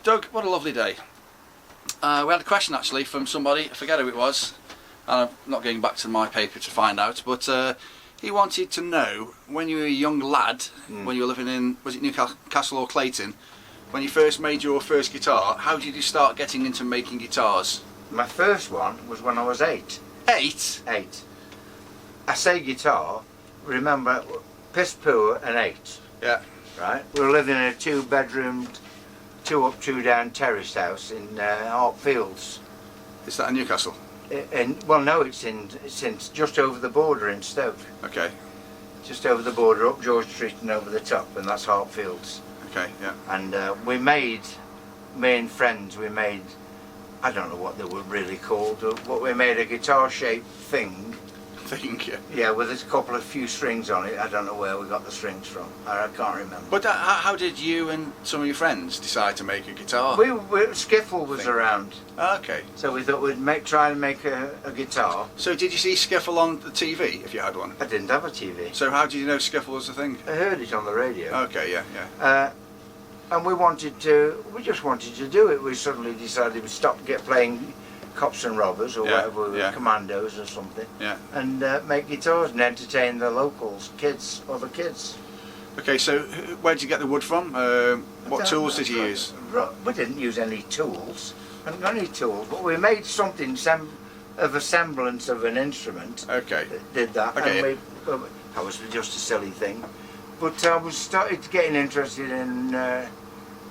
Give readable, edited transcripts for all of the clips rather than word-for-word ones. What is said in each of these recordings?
Doug, what a lovely day. We had a question actually from somebody, I forget who it was, and I'm not going back to my paper to find out, but he wanted to know, when you were a young lad, when you were living in, was it Newcastle or Clayton, when you first made your first guitar, how did you start getting into making guitars? My first one was when I was 8. 8? 8. I say guitar, remember, piss poor and 8. Yeah. Right? We were living in a 2-bedroomed, 2 up, 2 down terraced house in Hartfields. Is that in Newcastle? Well, no, it's in just over the border in Stoke. Okay. Just over the border, up George Street and over the top, and that's Hartfields. Okay, yeah. And we made, me and friends, we made, I don't know what they were really called, but we made a guitar-shaped thing. Yeah. Yeah, with a couple of few strings on it. I don't know where we got the strings from. I can't remember. But how did you and some of your friends decide to make a guitar? Skiffle was around. Okay. So we thought we'd try and make a guitar. So did you see Skiffle on the TV, if you had one? I didn't have a TV. So how did you know Skiffle was a thing? I heard it on the radio. Okay, yeah, yeah. And we just wanted to do it. We suddenly decided we'd stop playing Cops and Robbers or whatever, Commandos or something, and make guitars and entertain the locals, other kids. Okay, so where did you get the wood from? What tools did you use? We didn't use any tools. I hadn't got any tools, but we made something of a semblance of an instrument. Okay. Did that, and that was just a silly thing. But I started getting interested in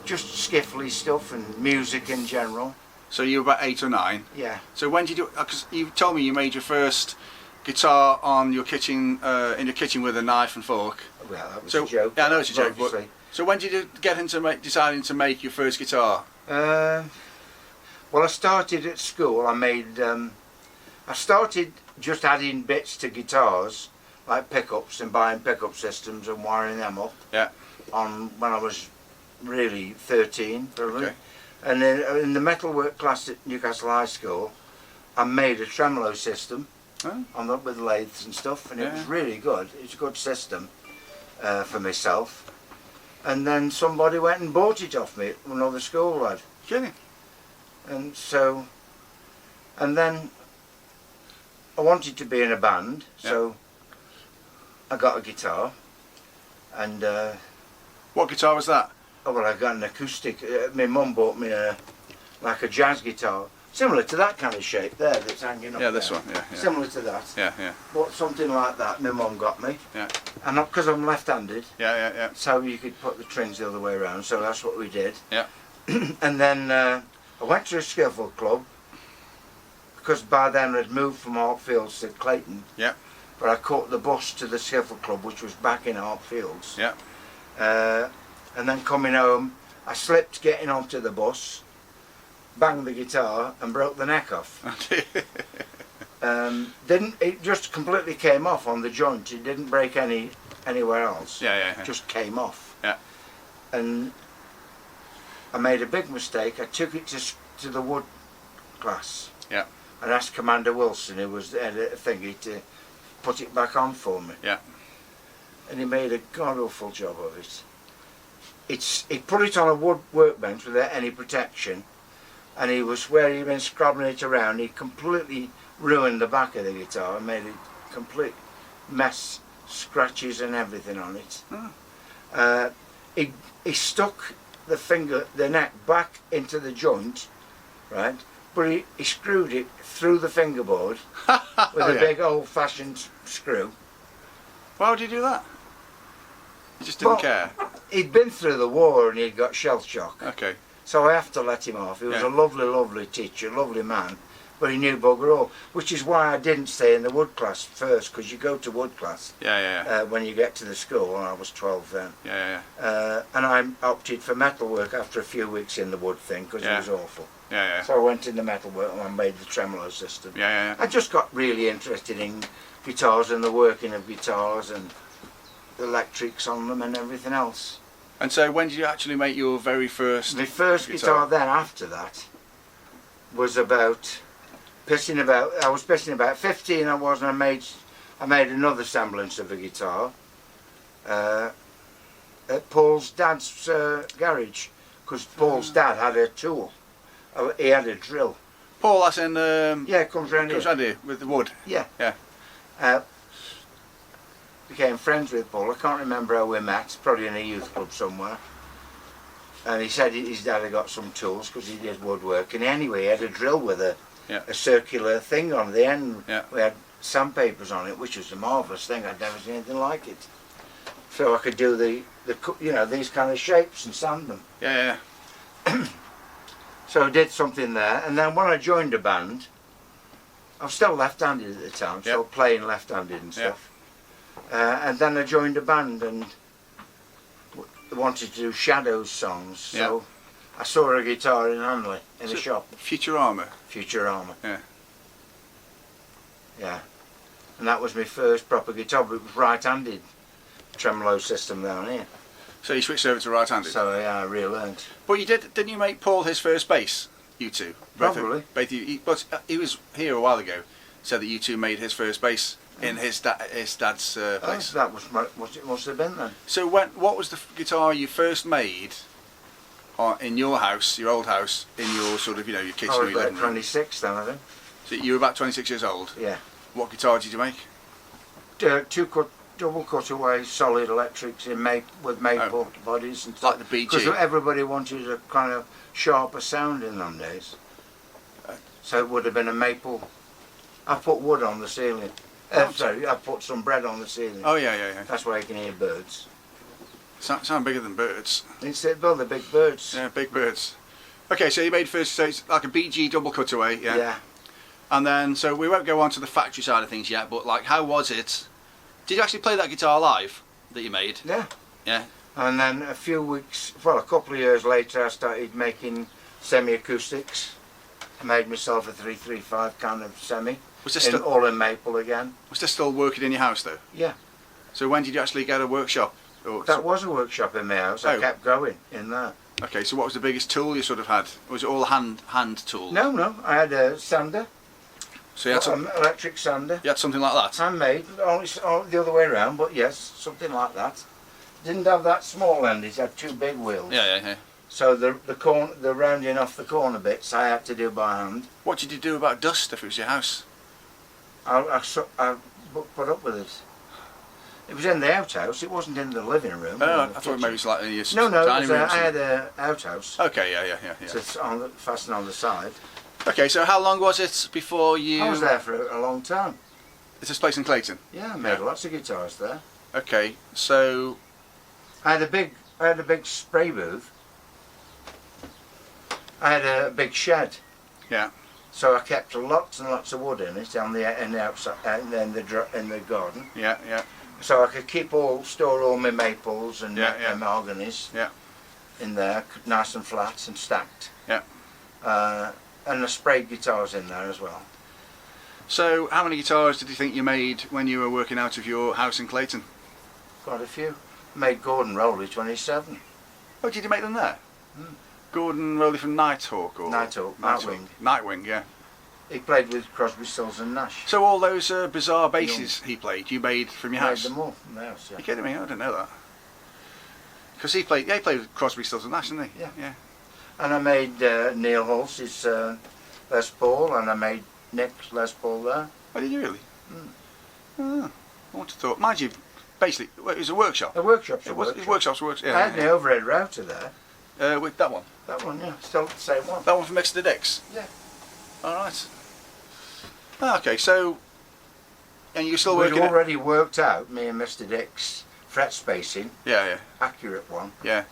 just skiffly stuff and music in general. So you were about 8 or 9? Yeah. So when did you do, because you told me you made your first guitar on your kitchen, in your kitchen with a knife and fork. Well, that was a joke. Yeah, I know it's a joke, but, so when did you get into deciding to make your first guitar? Well, I started at school. I started just adding bits to guitars, like pickups, and buying pickup systems and wiring them up. Yeah. When I was really 13, probably. Okay. And then in the metalwork class at Newcastle High School, I made a tremolo system with lathes and stuff, and it was really good. It was a good system for myself. And then somebody went and bought it off me, another school lad. Kidding? And so, and then I wanted to be in a band, so I got a guitar. And what guitar was that? Oh, well, I got an acoustic. My mum bought me like a jazz guitar, similar to that kind of shape there that's hanging up. Yeah, this there. one. Yeah, yeah. Similar to that. Yeah, yeah. But something like that, my mum got me. Yeah. And because I'm left-handed. Yeah, yeah, yeah. So you could put the strings the other way around. So that's what we did. Yeah. And then I went to a skiffle club because by then I'd moved from Hartfields to Clayton. Yeah. But I caught the bus to the skiffle club, which was back in Hartfields. Yeah. And then coming home, I slipped getting onto the bus, banged the guitar and broke the neck off. It just completely came off on the joint. It didn't break anywhere else. Yeah, yeah, yeah. It just came off. Yeah. And I made a big mistake. I took it to the wood class. Yeah. And asked Commander Wilson, who was the thingy, to put it back on for me. Yeah. And he made a god-awful job of it. He put it on a wood workbench without any protection, and where he'd been scrubbing it around, he completely ruined the back of the guitar and made a complete mess, scratches and everything on it. Oh. He stuck the neck back into the joint, right? But he screwed it through the fingerboard with a big old-fashioned screw. Why would you do that? You just didn't care? He'd been through the war and he'd got shell shock. Okay. So I have to let him off. He was a lovely, lovely teacher, lovely man, but he knew bugger all, which is why I didn't stay in the wood class first, because you go to wood class when you get to the school, and I was 12 then. Yeah, yeah. And I opted for metalwork after a few weeks in the wood thing, because it was awful. Yeah, yeah. So I went into metalwork and I made the tremolo system. Yeah, yeah, yeah. I just got really interested in guitars and the working of guitars and the electrics on them and everything else. And so when did you actually make your very first My first guitar then after that was I was pissing about 15 I was, and I made another semblance of a guitar at Paul's dad's garage, because Paul's dad had a tool. He had a drill. Paul, that's in. Yeah, comes round comes here. round here with the wood. Yeah. Yeah. Became friends with Paul. I can't remember how we met. Probably in a youth club somewhere. And he said his dad had got some tools because he did woodworking. Anyway, he had a drill with a circular thing on the end. Yeah. We had sandpapers on it, which was a marvellous thing. I'd never seen anything like it. So I could do the these kind of shapes and sand them. Yeah. So I did something there, and then when I joined a band, I was still left-handed at the time, still playing left-handed and stuff. And then I joined a band and wanted to do Shadows songs, so I saw a guitar in Hanley in a shop. Futurama. Futurama. Yeah. And that was my first proper guitar, but it was right-handed tremolo system down here. So you switched over to right-handed. So yeah, I relearned. But didn't you make Paul his first bass? You two. Probably. Both you. But he was here a while ago. Said that you two made his first bass in his dad's place. That was what it must have been then. So what was the guitar you first made in your house, your old house, in your sort of your kitchen? I was or about 26 then, I think. So you were about 26 years old. Yeah. What guitar did you make? Double cutaway solid electrics with maple bodies and stuff. Like the BG. Because everybody wanted a kind of sharper sound in them days. So it would have been a maple. I put wood on the ceiling. Sorry, I put some bread on the ceiling. Oh yeah. That's why you can hear birds. Sound bigger than birds. Well, they're big birds. Yeah, big birds. Okay, so you made first, so it's like a BG double cutaway, yeah? Yeah. And then, so we won't go on to the factory side of things yet, but like, how was it? Did you actually play that guitar live that you made? Yeah. Yeah. And then a couple of years later, I started making semi-acoustics. I made myself a 335 kind of semi. Was this all in maple again. Was this still working in your house though? Yeah. So when did you actually get a workshop? That was a workshop in my house. I kept going in there. Okay, so what was the biggest tool you sort of had? Was it all hand tools? No. I had a sander. So you had some electric sander. You had something like that? Handmade, only the other way around, but yes, something like that. Didn't have that small end, it had two big wheels. Yeah. So the rounding off the corner bits I had to do by hand. What did you do about dust if it was your house? I put up with it. It was in the outhouse, it wasn't in the living room. Oh, I thought maybe it was like in your dining room. I had an outhouse. Okay, yeah. So it's fastened on the side. Okay, so how long was it before you... I was there for a long time. Is this place in Clayton? Yeah, I made lots of guitars there. Okay, so... I had a big spray booth. I had a big shed. Yeah. So I kept lots and lots of wood in it in the outside, in the garden. Yeah. So I could store all my maples and mahoganies in there, nice and flat and stacked. Yeah. And I sprayed guitars in there as well. So how many guitars did you think you made when you were working out of your house in Clayton? Quite a few. Made Gordon Rowley 27. Oh, did you make them there? Gordon Rowley from Nighthawk or Nightwing. Nightwing, yeah. He played with Crosby, Still Nash. So all those bizarre basses he played, you made from your house? Made them all from the house, yeah. You're kidding me? I didn't know that. Because he played with Crosby, Still Nash, didn't he? Yeah. And I made Neil Hulse's Les Paul, and I made Nick's Les Paul there. Oh, did you really? Oh, I would have thought. Mind you, basically, it was a workshop. A workshop's a workshop. Workshops, yeah. I had my overhead router there. With that one? That one, yeah. Still the same one. That one from Mr. Dick's? Yeah. Alright. Okay, so... And you're still working... We'd already worked out, me and Mr. Dick's, fret spacing. Yeah. Accurate one. Yeah.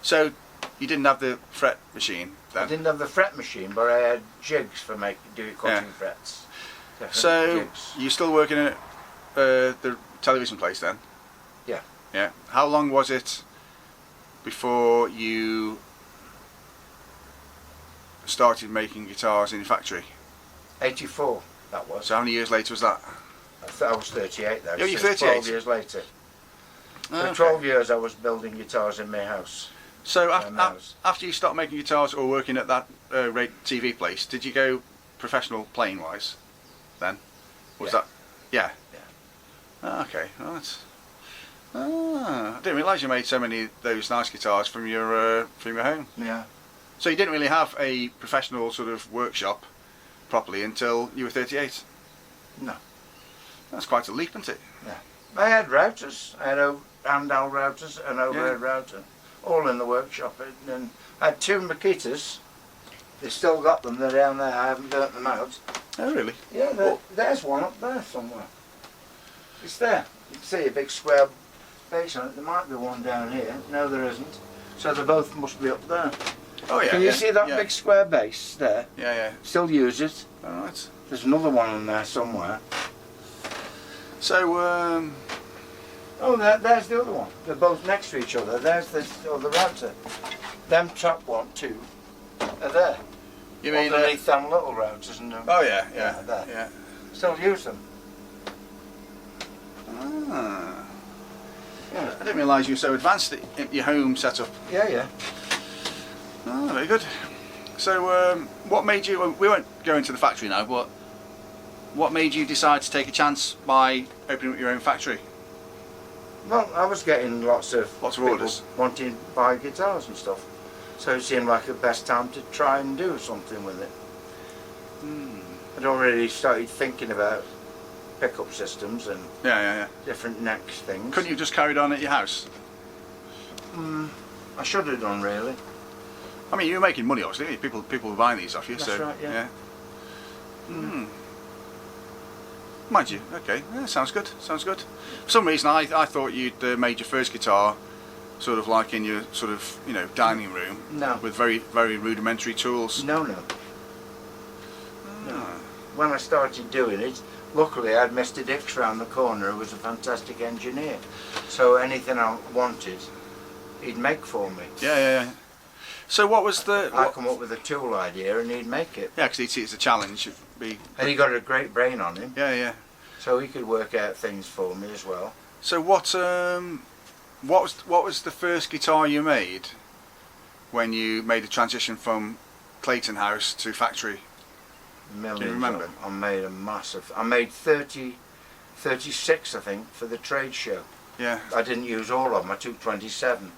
So, you didn't have the fret machine then? I didn't have the fret machine, but I had jigs for cutting frets. Definitely so, jigs. you're still working at the television place then? Yeah. Yeah. How long was it before you started making guitars in your factory? 84, that was. So how many years later was that? I was 38 though. Oh, you're 38? 12 years later. For 12 years I was building guitars in my house. So after you stopped making guitars or working at that TV place, did you go professional playing wise then? Was that? Yeah. Yeah. Oh, okay, right. Ah, I didn't realise you made so many of those nice guitars from your home. Yeah. So you didn't really have a professional sort of workshop properly until you were 38? No. That's quite a leap, isn't it? Yeah. I had routers. I had handheld routers and overhead router, all in the workshop. And I had 2 Makitas. They still got them. They're down there. I haven't burnt them out. Oh, really? Yeah, there's one up there somewhere. It's there. You can see a big square base on it. There might be one down here. No, there isn't. So they both must be up there. Oh, yeah. Can you see that big square base there? Yeah, yeah. Still use it. All right. There's another one in there somewhere. So, Oh, there's the other one. They're both next to each other. There's this other router. Them top 2 are there. you mean... underneath them little routers and them. oh, yeah. There. Yeah. Still use them. Ah. Yeah. I didn't realise you were so advanced at your home setup. Yeah. Oh, very good. So, what made you... We won't go into the factory now, but what made you decide to take a chance by opening up your own factory? Well, I was getting lots of people orders. wanting to buy guitars and stuff. So it seemed like the best time to try and do something with it. I'd already started thinking about pickup systems and Yeah. different necks things. Couldn't you have just carried on at your house? I should have done, really. I mean, you were making money, obviously. People were buying these off you. That's so right, yeah. Mind you, okay, yeah, sounds good. For some reason, I thought you'd made your first guitar sort of like in your sort of dining room. No. With very rudimentary tools. No. When I started doing it, luckily I had Mr. Dix round the corner, who was a fantastic engineer. So anything I wanted, he'd make for me. Yeah. So what was the... I'd come up with a tool idea and he'd make it. Yeah, because he'd see it as a challenge. And he got a great brain on him. Yeah. So he could work out things for me as well. So what was the first guitar you made when you made the transition from Clayton house to factory? Millions. Do you remember? Of them. I made a massive... I made 36, I think, for the trade show. Yeah. I didn't use all of them. I took 27.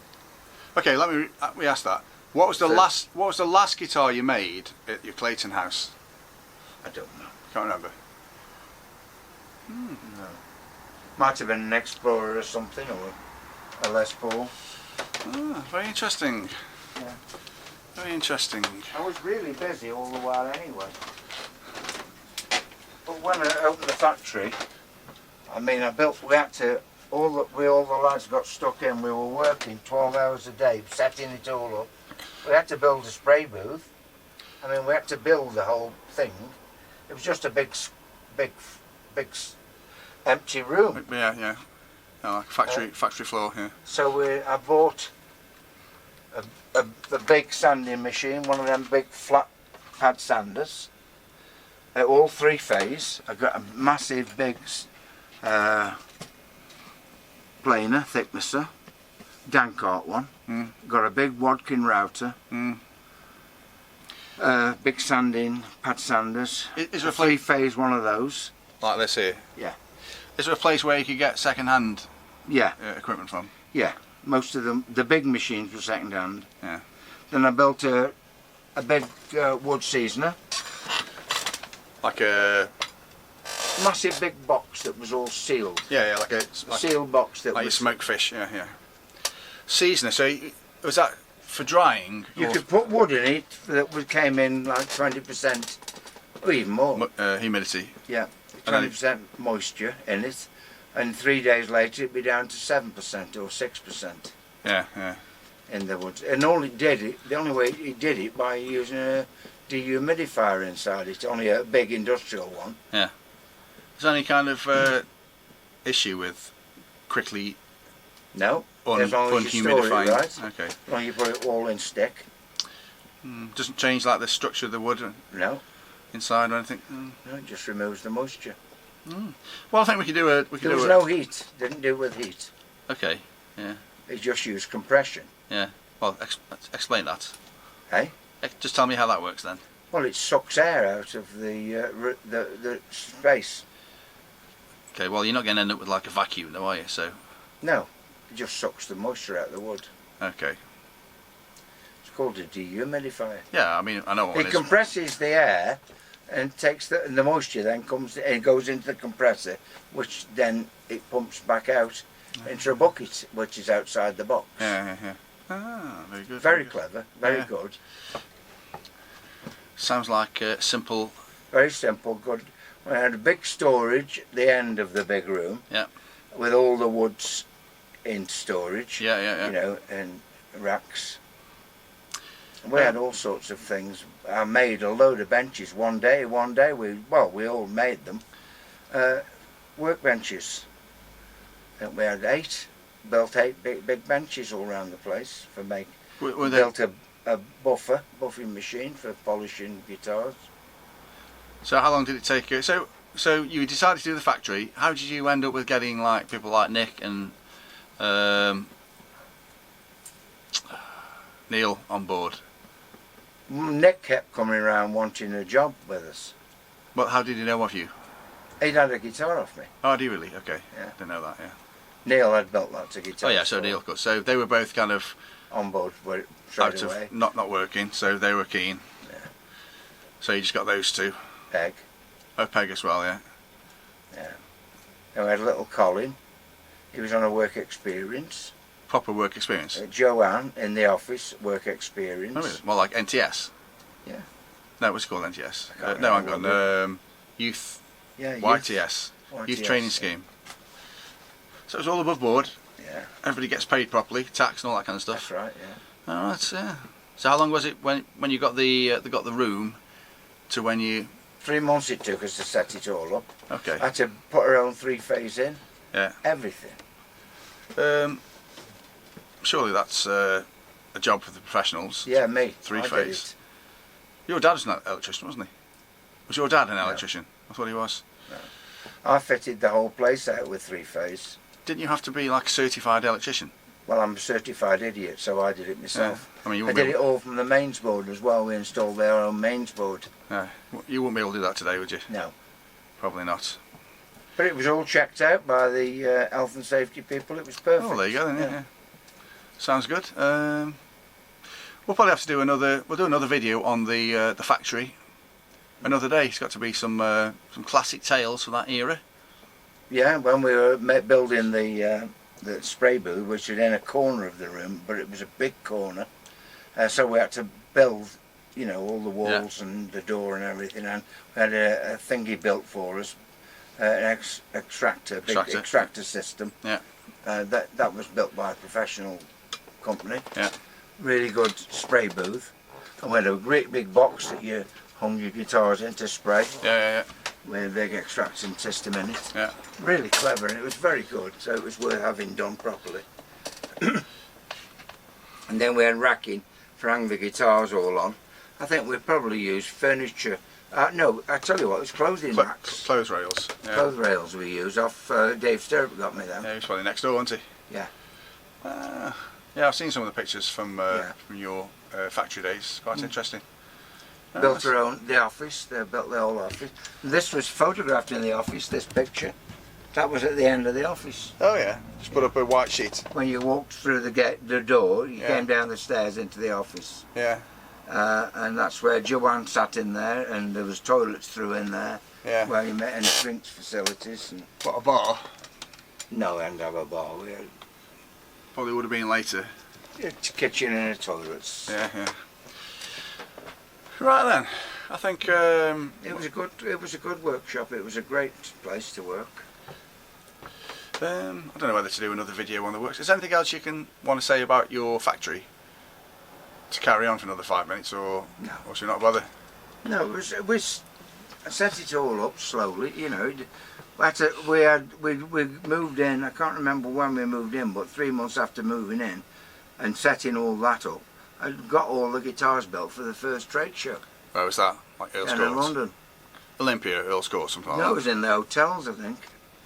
Okay, let me ask that. What was the last guitar you made at your Clayton house? I don't know. Can't remember. No. Might have been an Explorer or something, or a Les Paul. Ah, very interesting. Yeah. Very interesting. I was really busy all the while anyway. But when I opened the factory, I mean, we had to, all the lads got stuck in. We were working 12 hours a day, setting it all up. We had to build a spray booth. I mean, we had to build the whole thing. It was just a big empty room. Yeah. Oh, like factory floor. Yeah. So I bought a big sanding machine, one of them big flat pad sanders, all 3-phase. I got a massive big planer, thicknesser, Dankart one. Got a big Wadkin router. Big sanding pad sanders. Is there a 3-phase one of those? Like this here? Yeah. Is there a place where you could get second-hand equipment from? Yeah. Most of them, the big machines were second-hand. Yeah. Then I built a big wood seasoner. Like a... Massive big box that was all sealed. Yeah, like a sealed box that like was... your smoked fish, yeah. Seasoner, so was that for drying? You could put wood in it that came in like 20%, or even more. Humidity. Yeah, 20% moisture in it, and 3 days later it'd be down to 7% or 6%. Yeah. In the wood. And the only way it did it by using a dehumidifier inside it, only a big industrial one. Yeah. Is there any kind of issue with quickly No, as long as you store it right. Okay. As long as you put it all in stick. Doesn't change like the structure of the wood No. inside or anything? No, it just removes the moisture. Well, I think we could do a... There was no heat, didn't do with heat. Okay, yeah. It just used compression. Yeah, well, explain that. Hey? Just tell me how that works then. Well, it sucks air out of the space. Okay, well, you're not going to end up with like a vacuum though, are you? So. No, It just sucks the moisture out of the wood. Okay. It's called a dehumidifier. Yeah, I mean, I know what it It is. compresses the air and takes the moisture then comes and goes into the compressor, which then it pumps back out into a bucket, which is outside the box. Yeah. Ah, very good. Very good. clever, very Yeah. good. Sounds like simple. Very simple, good. We had a big storage at the end of the big room. Yeah. With all the woods in storage. Yeah. You know, and racks. We had all sorts of things. I made a load of benches one day. We all made them. Workbenches. And we had built eight big benches all around the place for make. Were they, Built a buffing machine for polishing guitars. so how long did it take you? So you decided to do the factory. How did you end up with getting like people like Nick and Neil on board? Nick kept coming around wanting a job with us. Well, how did he know of you? He'd had a guitar off me. Oh, do you really? Okay. Yeah. Didn't know that. Yeah. Neil had built lots of guitars. Oh yeah. So Neil could. So they were both kind of On board straight out away. of not working. So they were keen. Yeah. So you just got those two. Peg. Oh, Peg as well. Yeah. Yeah. And we had little Colin. He was on a work experience. Proper work experience. Joanne in the office, work experience. Oh, really? Well, like NTS. Yeah. No, what's it called NTS? I can't No, hang remember. on. Youth. Yeah. YTS. Youth Training Scheme. So it was all above board. Yeah. Everybody gets paid properly, tax and all that kind of stuff. That's right. Yeah. Oh, that's yeah. So how long was it when you got the room to when you? 3 months it took us to set it all up. Okay. I had to put our own 3-phase in. Yeah. Everything. Surely that's a job for the professionals. Yeah, me. I did 3-phase. it. Your dad was an electrician, wasn't he? Was your dad an electrician? I thought he was. I fitted the whole place out with 3-phase. Didn't you have to be like a certified electrician? Well, I'm a certified idiot, so I did it myself. I mean, you I wouldn't did be it all from the mains board as well. We installed their own mains board. you wouldn't be able to do that today, would you? No. Probably not. But it was all checked out by the health and safety people. It was perfect. Oh, there you go then. Yeah. Sounds good. We'll probably have to do another. We'll do another video on the factory. Another day. It's got to be some classic tales from that era. Yeah, when we were building the spray booth, which was in a corner of the room, but it was a big corner, so we had to build, you know, all the walls and the door and everything, and we had a thingy built for us, an extractor, big extractor system. Yeah. That was built by a professional company. Yeah. Really good spray booth, and we had a great big box that you hung your guitars in to spray. Yeah. With a big extracting system in it. Yeah. Really clever, and it was very good, so it was worth having done properly. And then we had racking for hang the guitars all on. I think we probably used furniture. No, I tell you what, it was clothing racks. Clothes rails. Yeah. Clothes rails we used off Dave Stirrup got me that. Yeah, he was probably next door, wasn't he? Yeah. Yeah, I've seen some of the pictures from your factory days. Quite interesting. Built their own, the office, they built the whole office. This was photographed in the office, this picture. That was at the end of the office. Oh yeah, just put up a white sheet. When you walked through the door, you came down the stairs into the office. Yeah. And that's where Joanne sat in there, and there was toilets through in there. Yeah. Where you met, and drinks facilities. And What, a bar? no, we didn't have a bar. We had Probably would have been later. a kitchen and a toilets. Yeah. Right then, I think It was a good workshop. It was a great place to work. I don't know whether to do another video on the works. Is there anything else you want to say about your factory? To carry on for another 5 minutes, or No. or should we not bother? No, I set it all up slowly. You know, we moved in. I can't remember when we moved in, but 3 months after moving in, and setting all that up, I got all the guitars built for the first trade show. Where was that? Like Earl's Down in Court? London. Olympia, Earl's Court, something like No, it that. was in the hotels, I think.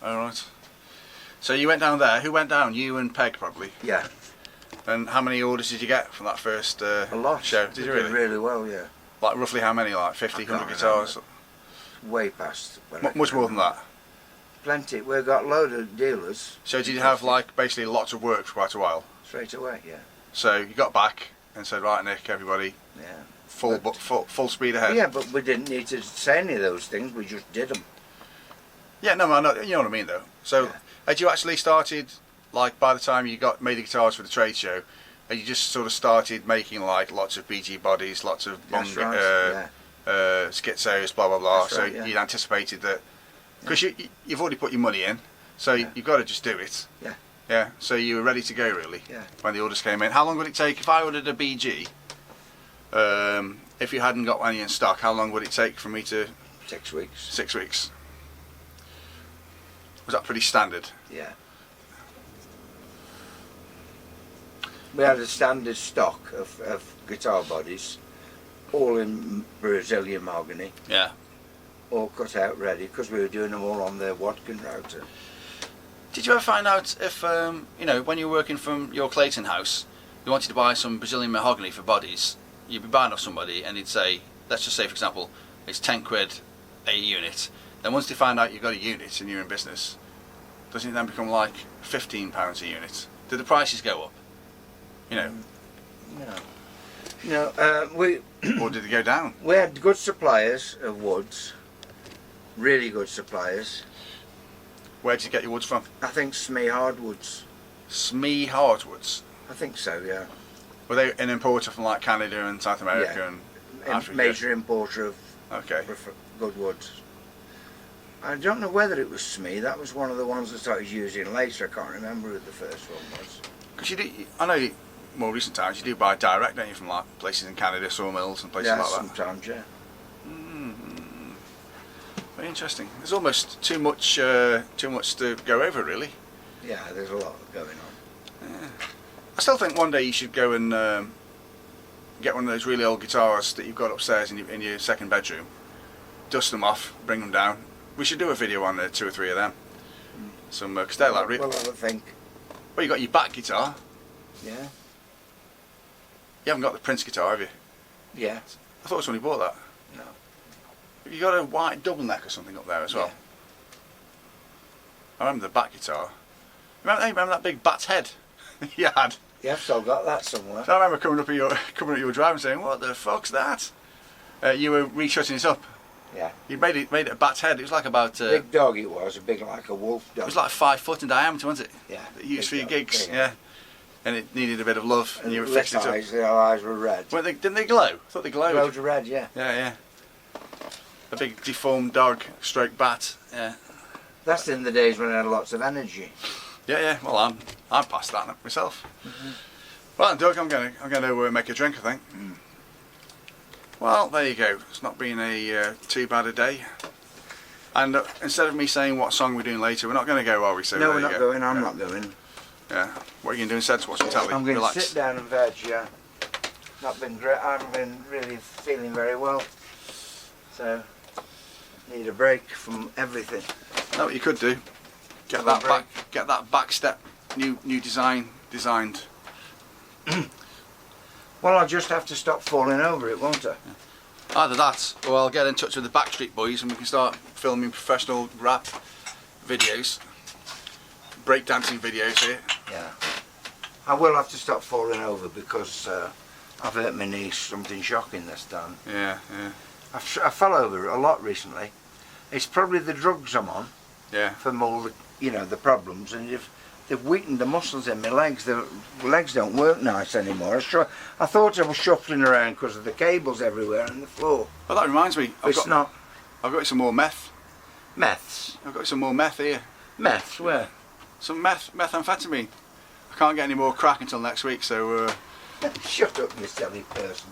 Alright. So you went down there. Who went down? You and Peg, probably. Yeah. And how many orders did you get from that first A lot. show? Did you really? Really well, yeah. Like roughly how many? Like 50, I can't 100 guitars? Way past. Much more than that? Plenty. We've got a load of dealers. So did you have like basically lots of work for quite a while? Straight away, yeah. So you got back and said, right, Nick, everybody, Yeah. full speed ahead. Yeah, but we didn't need to say any of those things. We just did them. Yeah, no, I know, you know what I mean though. So Yeah. had you actually started, like by the time you made the guitars for the trade show, had you just sort of started making like lots of BG bodies, lots of That's right, schizos, blah blah blah. That's So right, yeah. you'd anticipated that because you've already put your money in, so Yeah. you've got to just do it. Yeah. Yeah. So you were ready to go really. Yeah. When the orders came in, how long would it take if I ordered a BG? If you hadn't got any in stock, how long would it take for me to? 6 weeks. 6 weeks. Was that pretty standard? Yeah. We had a standard stock of guitar bodies, all in Brazilian mahogany, Yeah. all cut out ready, because we were doing them all on the Wodge router. Did you ever find out if, you know, when you were working from your Clayton house, you wanted to buy some Brazilian mahogany for bodies, you'd be buying off somebody and he'd say, let's just say for example, it's 10 quid a unit. Then once they find out you've got a unit and you're in business, doesn't it then become like £15 a unit? Do the prices go up? You know, No, we or did they go down? we had good suppliers of woods, really good suppliers. Where did you get your woods from? I think Smee Hardwoods. Smee Hardwoods. I think so, yeah. Were they an importer from like Canada and South America Yeah. and A Africa? major importer of Okay. good woods. I don't know whether it was Smee. That was one of the ones I started using later. I can't remember who the first one was. Because you do, I know more recent times you do buy direct, don't you, from like places in Canada, sawmills and places Yeah, like that. sometimes, yeah. Very interesting. There's almost too much to go over, really. Yeah, there's a lot going on. I still think one day you should go and get one of those really old guitars that you've got upstairs in your second bedroom, dust them off, bring them down. We should do a video on 2 or 3 of them. Some, because they're like, Well, I think, well, you got your back guitar. yeah, You haven't got the Prince guitar, have you? yeah, I thought it was when you bought that. no. Have you got a white double neck or something up there as well? Yeah. I remember the back guitar. Remember that big bat's head you had? Yeah, I've still got that somewhere. So I remember coming up at your drive and saying, "What the fuck's that?" You were reshutting it up. Yeah. You made it a bat's head. It was like about. Big dog it was, a big like a wolf dog. It was like 5 foot in diameter, wasn't it? Yeah. That you used for big your dog, gigs, big yeah. And it needed a bit of love, and you were left fixing it up. eyes, their eyes were red. Well, didn't they glow? I thought they glowed. Glowed red, yeah. Yeah, yeah. A big deformed dog stroke bat. Yeah. That's in the days when I had lots of energy. Yeah, yeah. Well, I'm past that myself. Right, Doug, I'm gonna make a drink, I think. Well, there you go. It's not been a too bad a day. And instead of me saying what song we're doing later, we're not going to go, are we? So No, there we're you not go. going. I'm Yeah. not going. Yeah. What are you going to do instead? Watch some telly. I'm going Relax. to sit down and veg. Yeah. Not been great. I haven't been really feeling very well. So need a break from everything. Know what you could do? Get Have a that back step, new designed. Well, I'll just have to stop falling over it, won't I? Either that, or I'll get in touch with the Backstreet Boys and we can start filming professional rap videos, breakdancing videos here. Yeah. I will have to stop falling over because I've hurt my knee. Something shocking this time. Yeah, yeah, I fell over a lot recently. It's probably the drugs I'm on yeah. from all the, the problems, and they've weakened the muscles in my legs. The legs don't work nice anymore. I thought I was shuffling around because of the cables everywhere on the floor. Well, that reminds me. I've got you some more meth. Meths. I've got you some more meth here. Meths, where? Some methamphetamine. I can't get any more crack until next week, so Shut up, you silly person.